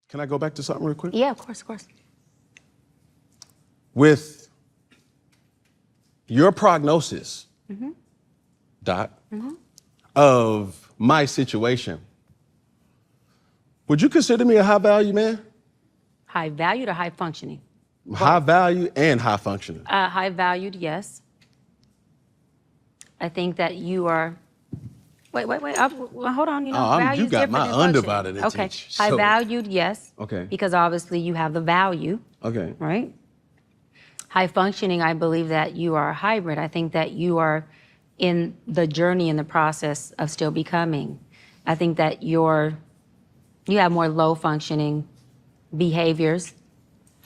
Can I go back to something real quick? Yeah, of course, of course. With your prognosis, Doc, of my situation, would you consider me a high value man? High valued or high functioning? High value and high functioning. High valued, yes. I think that you are. Wait. Well, hold on. You you got my undivided attention. Okay. High valued, yes. Okay. Because obviously you have the value. Okay. Right. High functioning, I believe that you are a hybrid. I think that you are in the journey, in the process of still becoming. I think that you have more low functioning behaviors.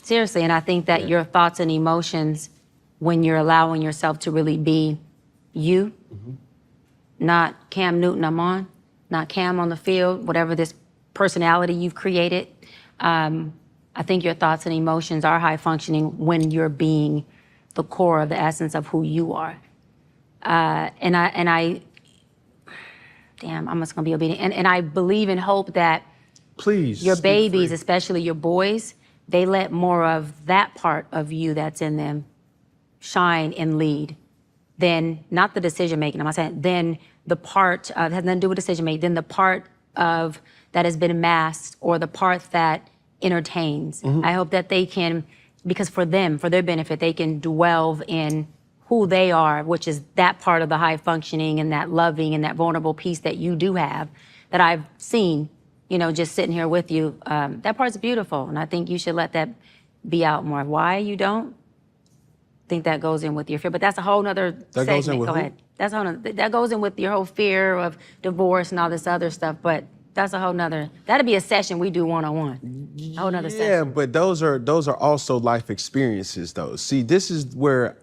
Seriously, and I think that your thoughts and emotions, when you're allowing yourself to really be you, not Cam Newton I'm on, not Cam on the field, whatever this personality you've created, I think your thoughts and emotions are high functioning when you're being the core of the essence of who you are. And I, damn, I'm just gonna be obedient. And I believe and hope that Please. your speak babies, free. especially your boys, they let more of that part of you that's in them shine and lead than, not the decision making, I'm not saying, then the part of, has nothing to do with decision making, then the part of that has been masked or the part that entertains. I hope that they can, because for them, for their benefit, they can dwell in who they are, which is that part of the high functioning and that loving and that vulnerable piece that you do have, that I've seen, just sitting here with you. That part's beautiful, and I think you should let that be out more. Why you don't? I think that goes in with your fear, but that's a whole nother segment. Goes in with Go who? ahead. That goes in with your whole fear of divorce and all this other stuff, but that's a whole nother, that'd be a session we do one-on-one. A whole nother session. Yeah, but those are also life experiences, though. See, this is where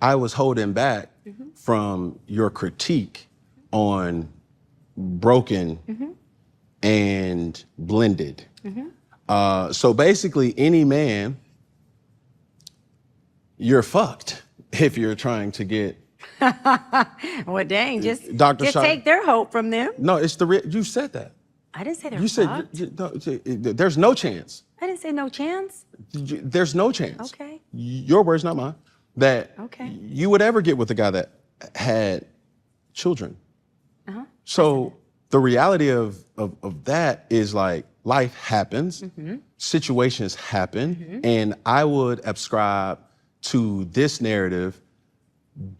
I was holding back from your critique on broken and blended. So basically, any man, you're fucked if you're trying to get. Well, dang, just Dr. Shah- take their hope from them. No, it's you said that. I didn't say they're You said fucked. no, there's no chance. I didn't say no chance. There's no chance. Okay. Your words, not mine. That you would ever get with a guy that had children. So the reality of that is like life happens, situations happen, and I would ascribe to this narrative: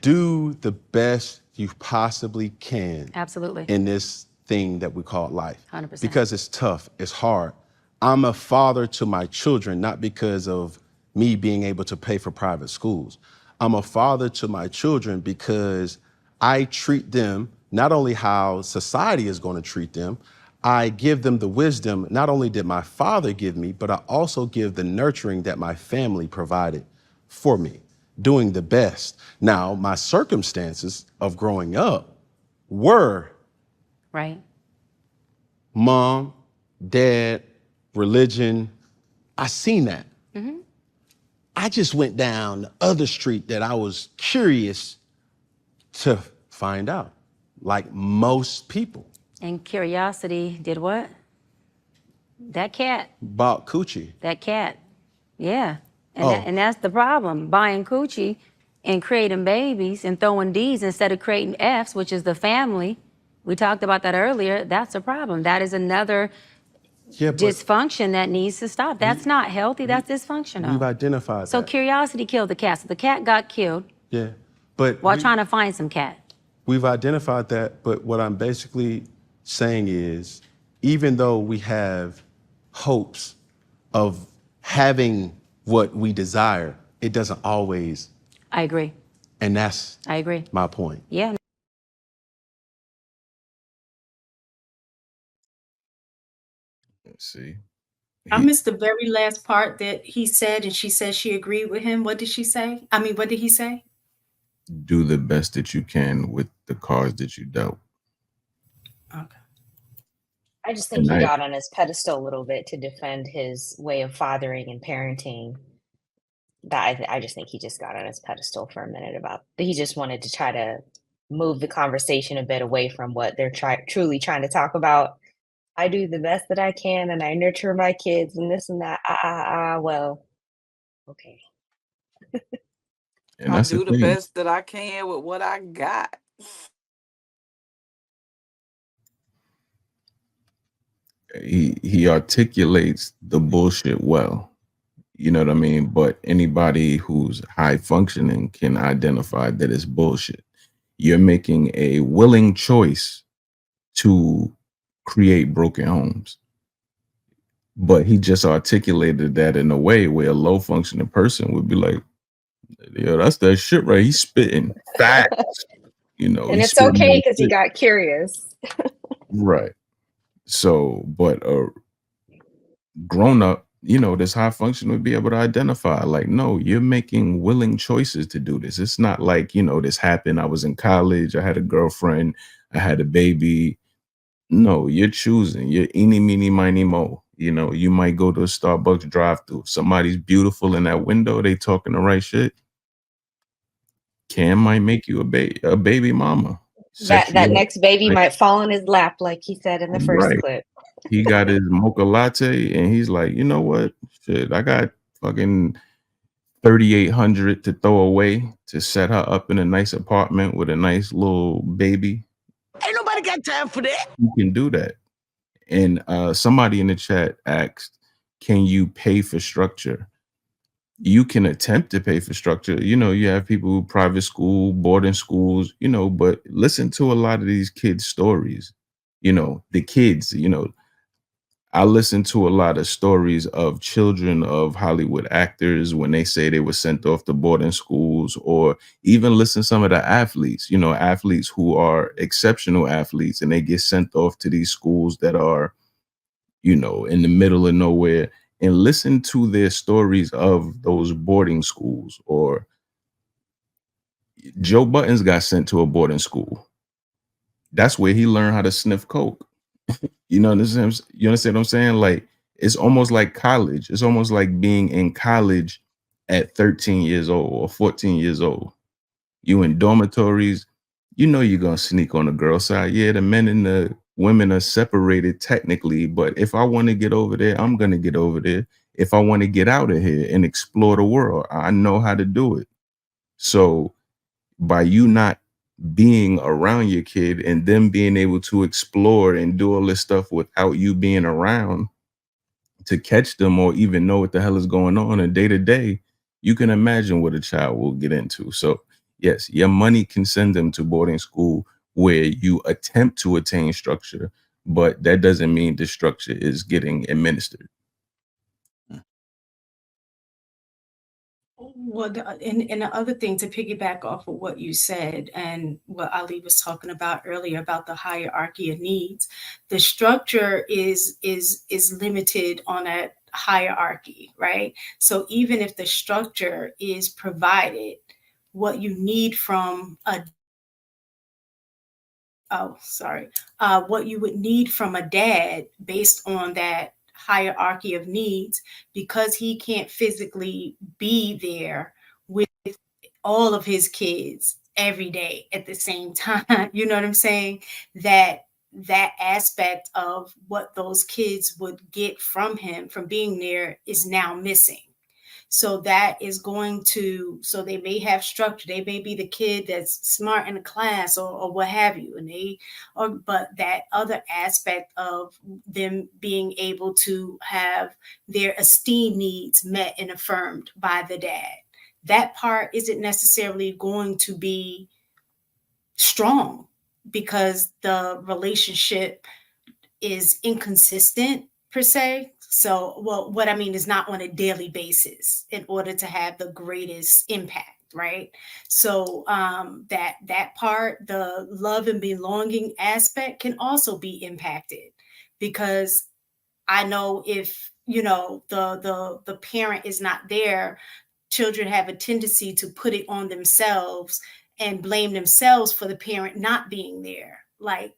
do the best you possibly can. Absolutely. In this thing that we call life. 100%. Because it's tough, it's hard. I'm a father to my children, not because of me being able to pay for private schools. I'm a father to my children because I treat them not only how society is going to treat them, I give them the wisdom not only did my father give me, but I also give the nurturing that my family provided for me, doing the best. Now, my circumstances of growing up were Right. mom, dad, religion. I seen that. I just went down the other street that I was curious to find out, like most people. And curiosity did what? That cat. Bought coochie. That cat. Yeah. And that's the problem. Buying coochie and creating babies and throwing D's instead of creating F's, which is the family. We talked about that earlier. That's a problem. That is another dysfunction that needs to stop. That's not healthy. That's dysfunctional. We've identified So that. curiosity killed the cat. So the cat got killed Yeah, but while trying to find some cat. we've identified that, but what I'm basically saying is, even though we have hopes of having what we desire, it doesn't always, I agree. and that's I agree. my point. Yeah. Let's see. I missed the very last part that he said, and she said she agreed with him. What did she say? I mean, what did he say? Do the best that you can with the cards that you dealt. Okay. I just think he got on his pedestal a little bit to defend his way of fathering and parenting. That I just think he just got on his pedestal for a minute about. He just wanted to try to move the conversation a bit away from what they're truly trying to talk about. I do the best that I can and I nurture my kids and this and that. Well, okay. And I that's the do the thing. best that I can with what I got. He articulates the bullshit well. You know what I mean? But anybody who's high functioning can identify that it's bullshit. You're making a willing choice to create broken homes. But he just articulated that in a way where a low functioning person would be like, yo, that's that shit right. He's spitting facts. And He's it's spitting okay that because he shit. got curious. Right. So, but grown up, this high function would be able to identify, like, no, you're making willing choices to do this. It's not like, this happened. I was in college, I had a girlfriend, I had a baby. No, you're choosing. You're eeny, meeny, miny, mo. You might go to a Starbucks drive-through. Somebody's beautiful in that window, they talking the right shit. Cam might make you a baby mama. Set That you up. next baby Like, might fall in his lap, like he said in the first right. clip. He got his mocha latte and he's like, you know what? Shit, I got fucking 3,800 to throw away to set her up in a nice apartment with a nice little baby. Ain't nobody got time for that. You can do that. And somebody in the chat asked, can you pay for structure? You can attempt to pay for structure. You have people who private school, boarding schools, but listen to a lot of these kids' stories. The kids, I listen to a lot of stories of children of Hollywood actors when they say they were sent off to boarding schools, or even listen to some of the athletes, athletes who are exceptional athletes and they get sent off to these schools that are, in the middle of nowhere, and listen to their stories of those boarding schools. Or Joe Buttons got sent to a boarding school. That's where he learned how to sniff coke. You understand what I'm saying? Like, it's almost like college. It's almost like being in college at 13 years old or 14 years old. You in dormitories, you're gonna sneak on the girl side. Yeah, the men and the women are separated technically, but if I want to get over there, I'm gonna get over there. If I want to get out of here and explore the world, I know how to do it. So by you not being around your kid and them being able to explore and do all this stuff without you being around to catch them or even know what the hell is going on day to day, you can imagine what a child will get into. So yes, your money can send them to boarding school where you attempt to attain structure, but that doesn't mean the structure is getting administered. Well, and the other thing, to piggyback off of what you said and what Ali was talking about earlier about the hierarchy of needs, the structure is limited on a hierarchy, right? So even if the structure is provided, what you need from a what you would need from a dad based on that hierarchy of needs, because he can't physically be there with all of his kids every day at the same time. You know what I'm saying? That aspect of what those kids would get from him from being there is now missing. So that is going to, so they may have structure, they may be the kid that's smart in the class, or what have you, and but that other aspect of them being able to have their esteem needs met and affirmed by the dad, that part isn't necessarily going to be strong because the relationship is inconsistent per se. So, well, what I mean is not on a daily basis in order to have the greatest impact, right? So that part, the love and belonging aspect, can also be impacted, because I know if the parent is not there, children have a tendency to put it on themselves and blame themselves for the parent not being there. Like,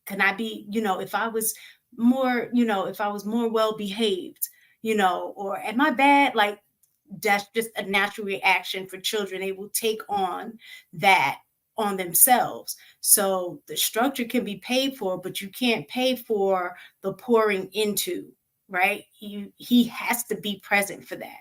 can I be, if I was more well behaved, or am I bad? Like, that's just a natural reaction for children. They will take on that on themselves. So the structure can be paid for, but you can't pay for the pouring into, right? He has to be present for that.